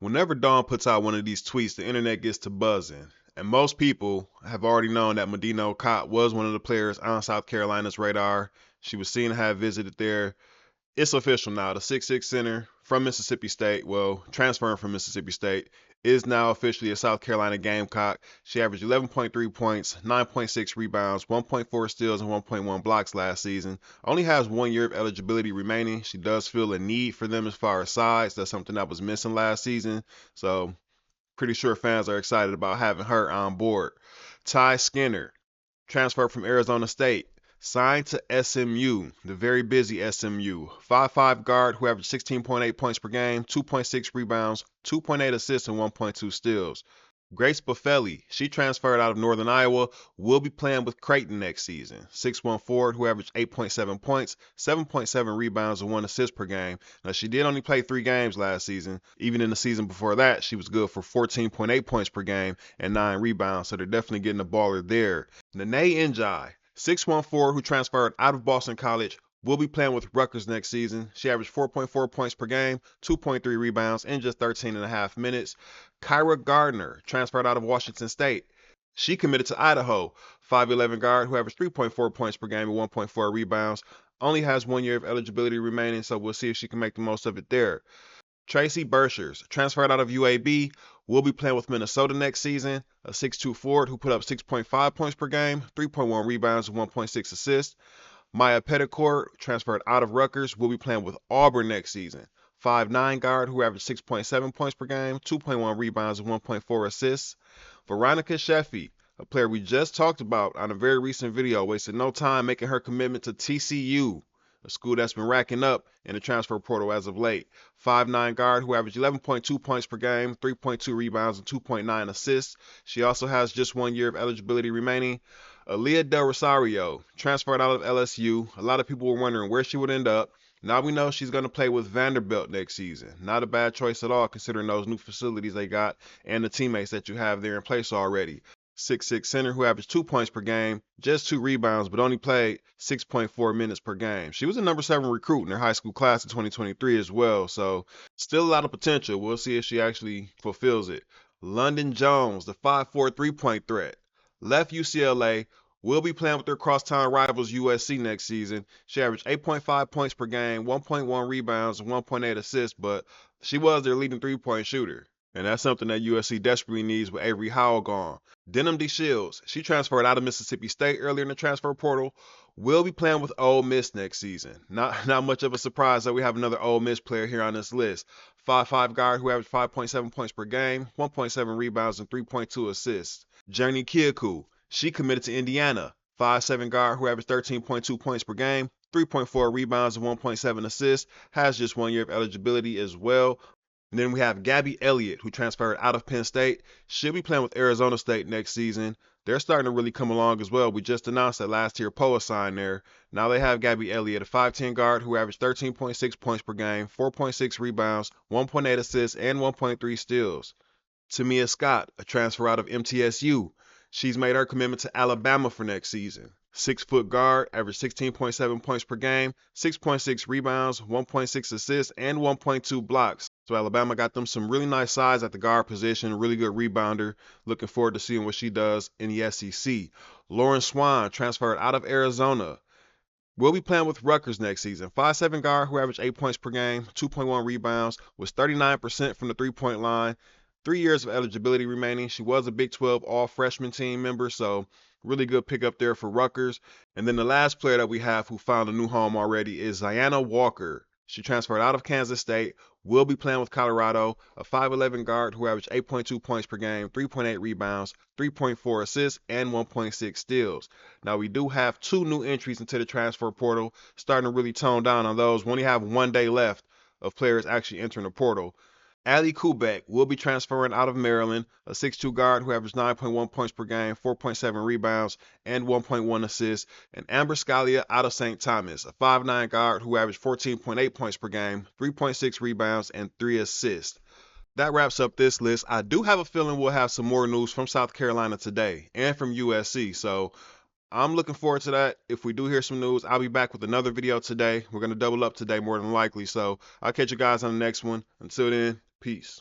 Whenever Dawn puts out one of these tweets, the internet gets to buzzing. And most people have already known that Madina Okot was one of the players on South Carolina's radar. She was seen to have visited there. It's official now. The 6'6" center from Mississippi State, well, transferring from Mississippi State, is now officially a South Carolina Gamecock. She averaged 11.3 points, 9.6 rebounds, 1.4 steals, and 1.1 blocks last season. Only has 1 year of eligibility remaining. She does feel a need for them as far as size. That's something that was missing last season. So pretty sure fans are excited about having her on board. Ty Skinner, transferred from Arizona State, signed to SMU, the very busy SMU. 5'5" guard who averaged 16.8 points per game, 2.6 rebounds, 2.8 assists, and 1.2 steals. Grace Buffelli, she transferred out of Northern Iowa, will be playing with Creighton next season. 6'1" forward who averaged 8.7 points, 7.7 rebounds, and 1 assist per game. Now, she did only play 3 games last season. Even in the season before that, she was good for 14.8 points per game and 9 rebounds, so they're definitely getting a baller there. Nene Njai, 6'1" forward who transferred out of Boston College, will be playing with Rutgers next season. She averaged 4.4 points per game, 2.3 rebounds in just 13.5 minutes. Kyra Gardner, transferred out of Washington State. She committed to Idaho. 5'11" guard who averaged 3.4 points per game and 1.4 rebounds. Only has 1 year of eligibility remaining, so we'll see if she can make the most of it there. Tracy Burchers, transferred out of UAB, will be playing with Minnesota next season. A 6'2" forward who put up 6.5 points per game, 3.1 rebounds, and 1.6 assists. Maya Petticourt, transferred out of Rutgers, will be playing with Auburn next season. 5'9" guard who averaged 6.7 points per game, 2.1 rebounds, and 1.4 assists. Veronica Sheffy, a player we just talked about on a very recent video, wasted no time making her commitment to TCU, a school that's been racking up in the transfer portal as of late. 5'9" guard who averaged 11.2 points per game, 3.2 rebounds, and 2.9 assists. She also has just 1 year of eligibility remaining. Aaliyah Del Rosario, transferred out of LSU. A lot of people were wondering where she would end up. Now we know she's going to play with Vanderbilt next season. Not a bad choice at all considering those new facilities they got and the teammates that you have there in place already. 6'6" center who averaged 2 points per game, just 2 rebounds, but only played 6.4 minutes per game. She was a number 7 recruit in her high school class in 2023 as well, so still a lot of potential. We'll see if she actually fulfills it. Londynn Jones, the 5'4"3-point threat, left UCLA, will be playing with their crosstown rivals USC next season. She averaged 8.5 points per game, 1.1 rebounds, and 1.8 assists, but she was their leading 3-point shooter. And that's something that USC desperately needs with Avery Howell gone. Denham D. Shields, she transferred out of Mississippi State earlier in the transfer portal, will be playing with Ole Miss next season. Not much of a surprise that we have another Ole Miss player here on this list. 5'5" guard who averaged 5.7 points per game, 1.7 rebounds, and 3.2 assists. Journey Kieku, she committed to Indiana. 5'7" guard who averaged 13.2 points per game, 3.4 rebounds, and 1.7 assists, has just 1 year of eligibility as well. And then we have Gabby Elliott, who transferred out of Penn State. She'll be playing with Arizona State next season. They're starting to really come along as well. We just announced that last year Poa signed there. Now they have Gabby Elliott, a 5'10" guard who averaged 13.6 points per game, 4.6 rebounds, 1.8 assists, and 1.3 steals. Tamia Scott, a transfer out of MTSU. She's made her commitment to Alabama for next season. 6-foot guard, averaged 16.7 points per game, 6.6 rebounds, 1.6 assists, and 1.2 blocks. So Alabama got them some really nice size at the guard position, really good rebounder. Looking forward to seeing what she does in the SEC. Lauren Swan, transferred out of Arizona, will be playing with Rutgers next season. 5'7" guard who averaged 8 points per game, 2.1 rebounds, was 39% from the 3-point line. 3 years of eligibility remaining. She was a Big 12 all-freshman team member, so really good pickup there for Rutgers. And then the last player that we have who found a new home already is Ziana Walker. She transferred out of Kansas State, will be playing with Colorado, a 5'11" guard who averaged 8.2 points per game, 3.8 rebounds, 3.4 assists, and 1.6 steals. Now we do have 2 new entries into the transfer portal, starting to really tone down on those. We only have 1 day left of players actually entering the portal. Ali Kubek will be transferring out of Maryland, a 6'2" guard who averaged 9.1 points per game, 4.7 rebounds, and 1.1 assists. And Amber Scalia out of St. Thomas, a 5'9" guard who averaged 14.8 points per game, 3.6 rebounds, and 3 assists. That wraps up this list. I do have a feeling we'll have some more news from South Carolina today and from USC, so I'm looking forward to that. If we do hear some news, I'll be back with another video today. We're going to double up today more than likely, so I'll catch you guys on the next one. Until then, peace.